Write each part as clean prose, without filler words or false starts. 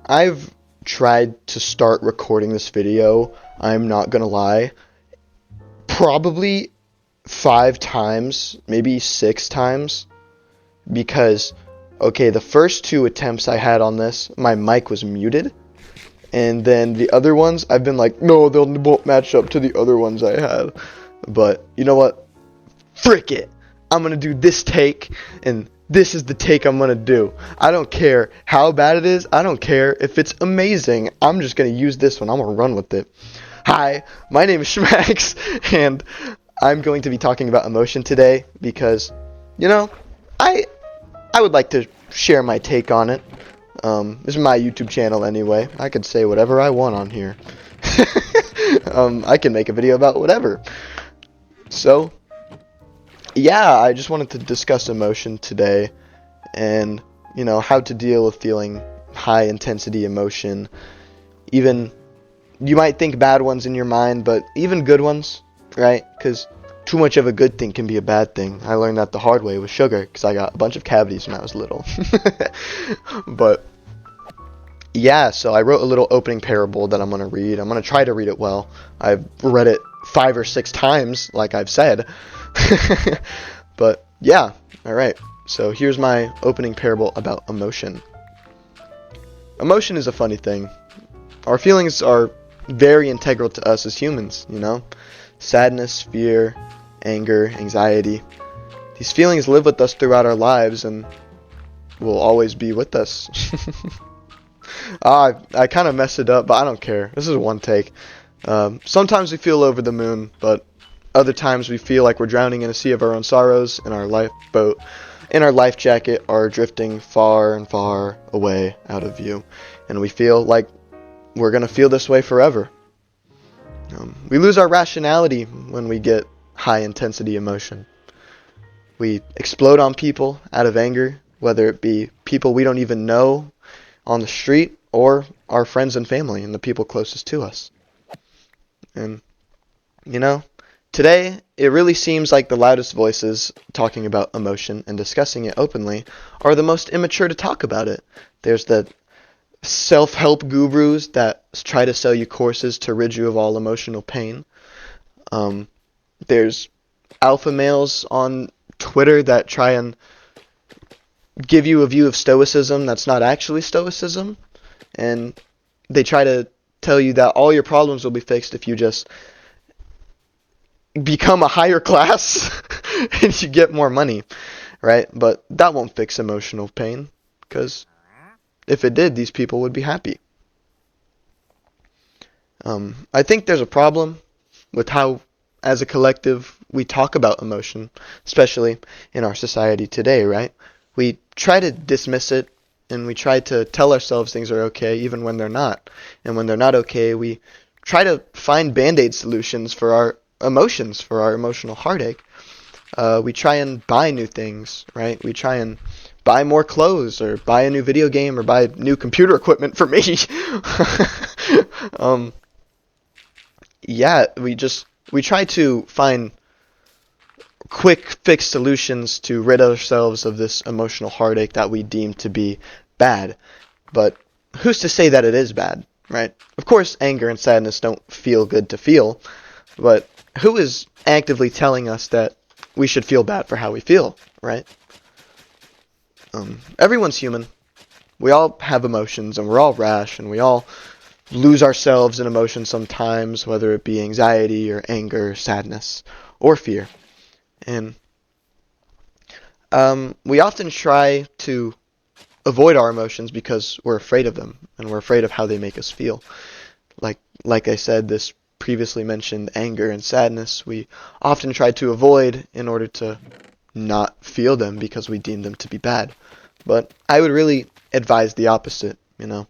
I've tried to start recording this video, I'm not gonna lie, probably 5 times, maybe 6 times, because, okay, the first 2 attempts I had on this, my mic was muted, and then the other ones, I've been like, no, they won't match up to the other ones I had, but, you know what, frick it, I'm gonna do this take, and this is the take I'm gonna do. I don't care how bad it is, I don't care if it's amazing, I'm just gonna use this one, I'm gonna run with it. Hi, my name is Schmax, and I'm going to be talking about emotion today, because, you know, I would like to share my take on it. This is my YouTube channel anyway, I could say whatever I want on here. I can make a video about whatever. So, yeah, I just wanted to discuss emotion today, and, you know, how to deal with feeling high intensity emotion. Even, you might think bad ones in your mind, but even good ones, right? Because too much of a good thing can be a bad thing. I learned that the hard way with sugar, because I got a bunch of cavities when I was little. But, yeah, so I wrote a little opening parable that I'm going to read. I'm going to try to read it well. I've read it 5 or 6 times, like I've said. But, yeah, alright. So here's my opening parable about emotion. Emotion is a funny thing. Our feelings are very integral to us as humans, you know? Sadness, fear, anger, anxiety. These feelings live with us throughout our lives and will always be with us. I kind of messed it up, but I don't care. This is one take. Sometimes we feel over the moon, but other times we feel like we're drowning in a sea of our own sorrows, and our lifeboat and our life jacket are drifting far and far away out of view. And we feel like we're going to feel this way forever. We lose our rationality when we get high intensity emotion. We explode on people out of anger, whether it be people we don't even know on the street or our friends and family and the people closest to us. And, you know, today it really seems like the loudest voices talking about emotion and discussing it openly are the most immature to talk about it. There's the self-help gurus that try to sell you courses to rid you of all emotional pain. There's alpha males on Twitter that try and give you a view of stoicism that's not actually stoicism, and they try to tell you that all your problems will be fixed if you just become a higher class and you get more money, right? But that won't fix emotional pain, because if it did, these people would be happy. I think there's a problem with how, as a collective, we talk about emotion, especially in our society today, right? We try to dismiss it, and we try to tell ourselves things are okay even when they're not. And when they're not okay, we try to find band-aid solutions for our emotions, for our emotional heartache. We try and buy new things, right? We try and buy more clothes, or buy a new video game, or buy new computer equipment for me. Yeah, we try to find quick fix solutions to rid ourselves of this emotional heartache that we deem to be bad. But who's to say that it is bad, right? Of course, anger and sadness don't feel good to feel, but who is actively telling us that we should feel bad for how we feel, right? Everyone's human. We all have emotions, and we're all rash, and we all lose ourselves in emotion sometimes, whether it be anxiety or anger, sadness, or fear. And we often try to avoid our emotions because we're afraid of them, and we're afraid of how they make us feel. Like I said, this previously mentioned anger and sadness, we often try to avoid in order to not feel them because we deem them to be bad. But I would really advise the opposite, you know.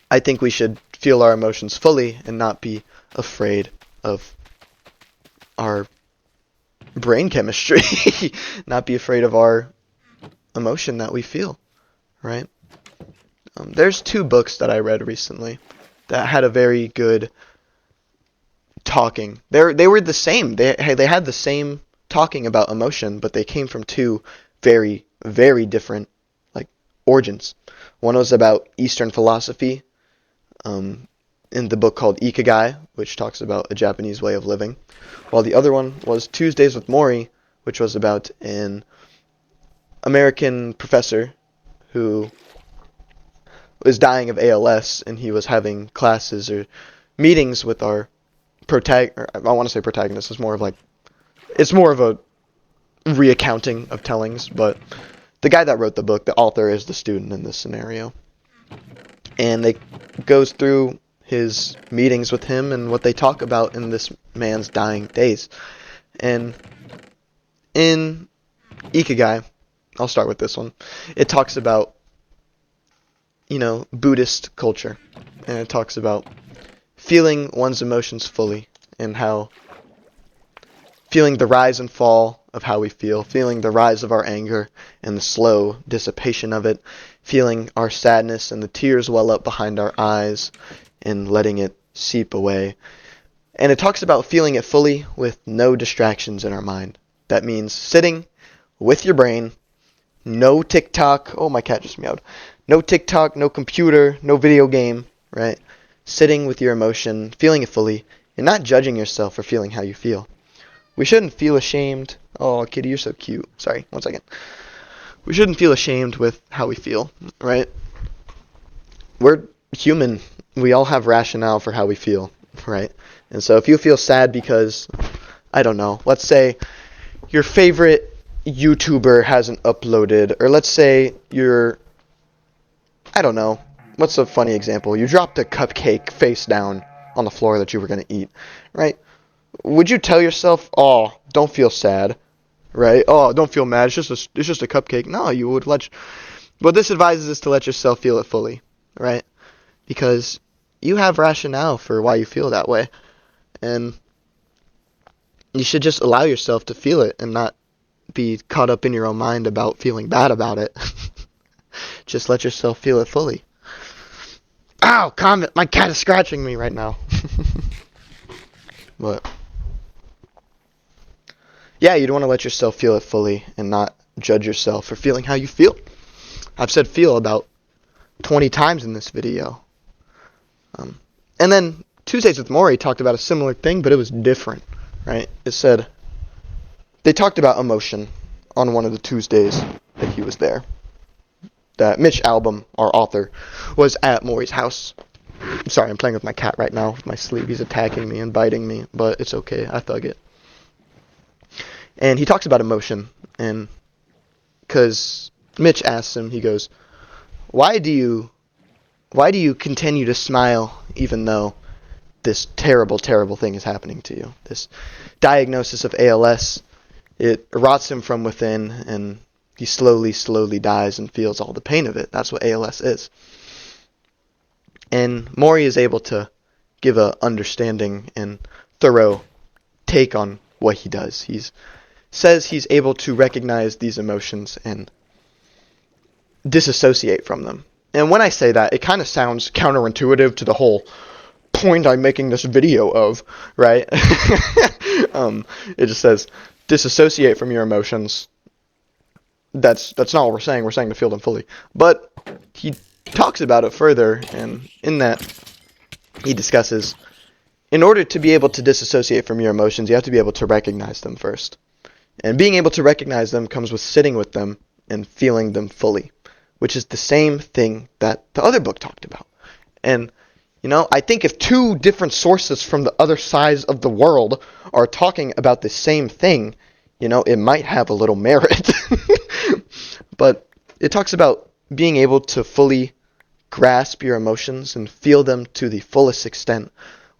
I think we should feel our emotions fully and not be afraid of our brain chemistry. Not be afraid of our emotion that we feel, right? There's 2 books that I read recently that had a very good talking. They were the same. They had the same talking about emotion, but they came from 2 very, very different, like, origins. One was about Eastern philosophy, in the book called Ikigai, which talks about a Japanese way of living, while the other one was Tuesdays with Mori, which was about an American professor who was dying of ALS, and he was having classes or meetings with our I want to say protagonist. It's more of a recounting of tellings, but the guy that wrote the book, the author, is the student in this scenario. And it goes through his meetings with him and what they talk about in this man's dying days. And in Ikigai, I'll start with this one, it talks about, Buddhist culture. And it talks about feeling one's emotions fully, and how feeling the rise and fall of how we feel, feeling the rise of our anger and the slow dissipation of it, feeling our sadness and the tears well up behind our eyes and letting it seep away. And it talks about feeling it fully with no distractions in our mind. That means sitting with your brain, no TikTok. Oh, my cat just meowed. No TikTok, no computer, no video game, right? Sitting with your emotion, feeling it fully, and not judging yourself for feeling how you feel. We shouldn't feel ashamed. Oh, kitty, you're so cute. Sorry, one second. We shouldn't feel ashamed with how we feel, right? We're human. We all have rationale for how we feel, right? And so if you feel sad because, I don't know, let's say your favorite YouTuber hasn't uploaded, or let's say I don't know, what's a funny example? You dropped a cupcake face down on the floor that you were going to eat, right? Would you tell yourself, oh, don't feel sad, right? Oh, don't feel mad, it's just a cupcake. No, you would what this advises is to let yourself feel it fully, right? Because you have rationale for why you feel that way. And you should just allow yourself to feel it and not be caught up in your own mind about feeling bad about it. Just let yourself feel it fully. Ow, comment, my cat is scratching me right now. But yeah, you'd want to let yourself feel it fully and not judge yourself for feeling how you feel. I've said feel about 20 times in this video. And then Tuesdays with Maury talked about a similar thing, but it was different, right? It said they talked about emotion on one of the Tuesdays that he was there. That Mitch Albom, our author, was at Maury's house. I'm sorry, I'm playing with my cat right now with my sleeve. He's attacking me and biting me, but it's okay. I thug it. And he talks about emotion, and because Mitch asks him, he goes, why do you continue to smile even though this terrible, terrible thing is happening to you? This diagnosis of ALS, it rots him from within, and he slowly, slowly dies and feels all the pain of it. That's what ALS is. And Maury is able to give a understanding and thorough take on what he does. Says he's able to recognize these emotions and disassociate from them. And when I say that, it kind of sounds counterintuitive to the whole point I'm making this video of, right? It just says disassociate from your emotions. That's not what we're saying. We're saying to feel them fully. But he talks about it further, and in that he discusses, in order to be able to disassociate from your emotions, you have to be able to recognize them first. And being able to recognize them comes with sitting with them and feeling them fully, which is the same thing that the other book talked about. And, I think if two different sources from the other sides of the world are talking about the same thing, it might have a little merit. But it talks about being able to fully grasp your emotions and feel them to the fullest extent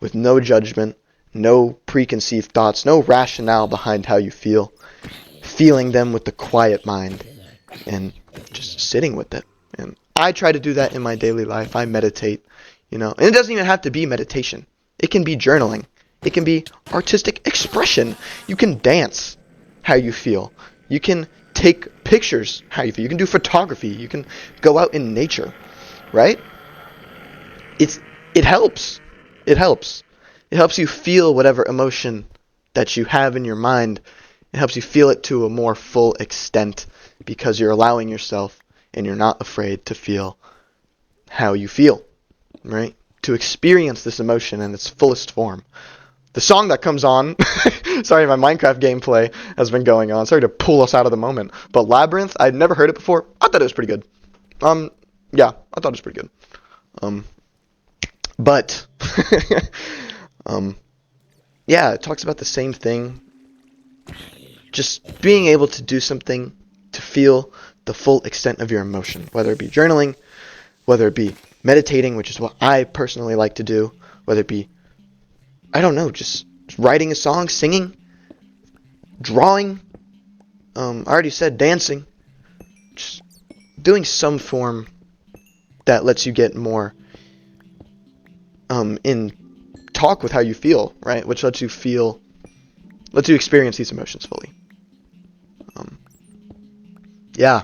with no judgment, no preconceived thoughts, no rationale behind how you feel, feeling them with the quiet mind and just sitting with it. And I try to do that in my daily life. I meditate, and it doesn't even have to be meditation. It can be journaling. It can be artistic expression. You can dance how you feel. You can take pictures how you feel. You can do photography. You can go out in nature, right? It helps. It helps. It helps you feel whatever emotion that you have in your mind. It helps you feel it to a more full extent because you're allowing yourself and you're not afraid to feel how you feel, right? To experience this emotion in its fullest form. The song that comes on, sorry, my Minecraft gameplay has been going on. Sorry to pull us out of the moment. But Labyrinth, I'd never heard it before. I thought it was pretty good. Yeah, I thought it was pretty good. But, yeah, it talks about the same thing. Just being able to do something to feel the full extent of your emotion, whether it be journaling, whether it be meditating, which is what I personally like to do, whether it be, I don't know, just writing a song, singing, drawing, I already said dancing, just doing some form that lets you get more in talk with how you feel, right? Which lets you experience these emotions fully. Yeah,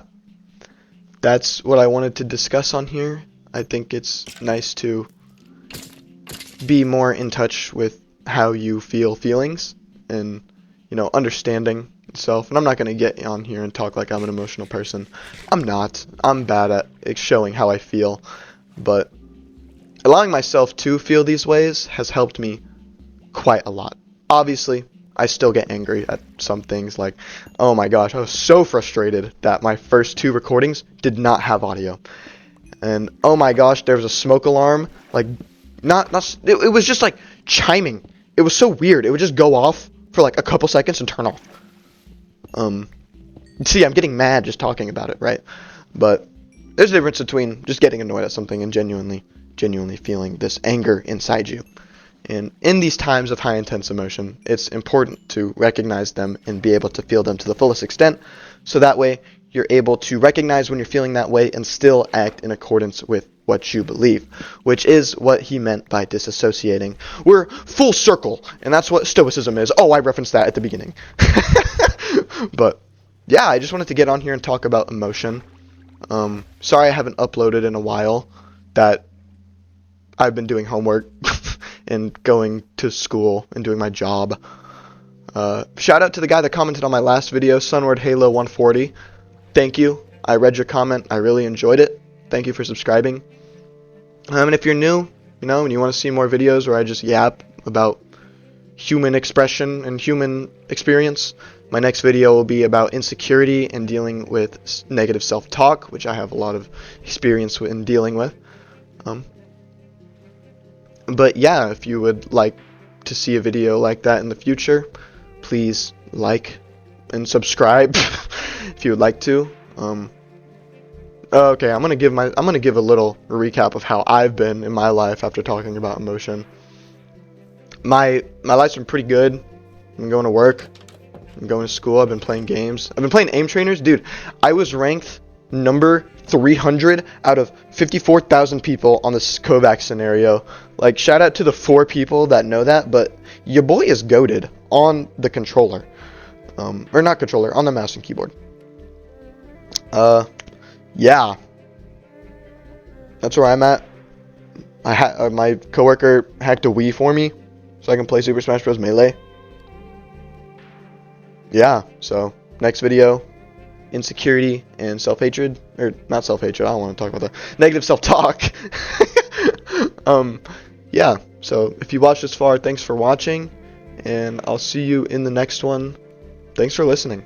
that's what I wanted to discuss on here. I think it's nice to be more in touch with how you feel feelings and, understanding itself. And I'm not going to get on here and talk like I'm an emotional person. I'm not. I'm bad at showing how I feel. But allowing myself to feel these ways has helped me quite a lot. Obviously, I still get angry at some things, like, oh my gosh, I was so frustrated that my first 2 recordings did not have audio. And oh my gosh, there was a smoke alarm, like, it was just like chiming. It was so weird. It would just go off for like a couple seconds and turn off. See, I'm getting mad just talking about it, right? But there's a difference between just getting annoyed at something and genuinely feeling this anger inside you. And in these times of high intense emotion, it's important to recognize them and be able to feel them to the fullest extent, so that way you're able to recognize when you're feeling that way and still act in accordance with what you believe, which is what he meant by disassociating. We're full circle, and that's what Stoicism is. Oh, I referenced that at the beginning. But yeah, I just wanted to get on here and talk about emotion. Sorry I haven't uploaded in a while. That I've been doing homework and going to school and doing my job. Shout out to the guy that commented on my last video, Sunward Halo 140. Thank you. I read your comment. I really enjoyed it. Thank you for subscribing. And if you're new, and you want to see more videos where I just yap about human expression and human experience, my next video will be about insecurity and dealing with negative self-talk, which I have a lot of experience in dealing with. But yeah, if you would like to see a video like that in the future, please like and subscribe if you would like to. Okay, I'm gonna give a little recap of how I've been in my life after talking about emotion. My life's been pretty good. I'm going to work. I'm going to school. I've been playing games. I've been playing aim trainers, dude. I was ranked number 300 out of 54,000 people on this Kovacs scenario. Like, shout out to the 4 people that know that, but your boy is goated on the controller. Or not controller, on the mouse and keyboard. Yeah. That's where I'm at. My coworker hacked a Wii for me, so I can play Super Smash Bros. Melee. Yeah, so, next video, insecurity and self-hatred, or not self-hatred, I don't want to talk about that, negative self-talk. Yeah, so if you watched this far, thanks for watching, and I'll see you in the next one. Thanks for listening.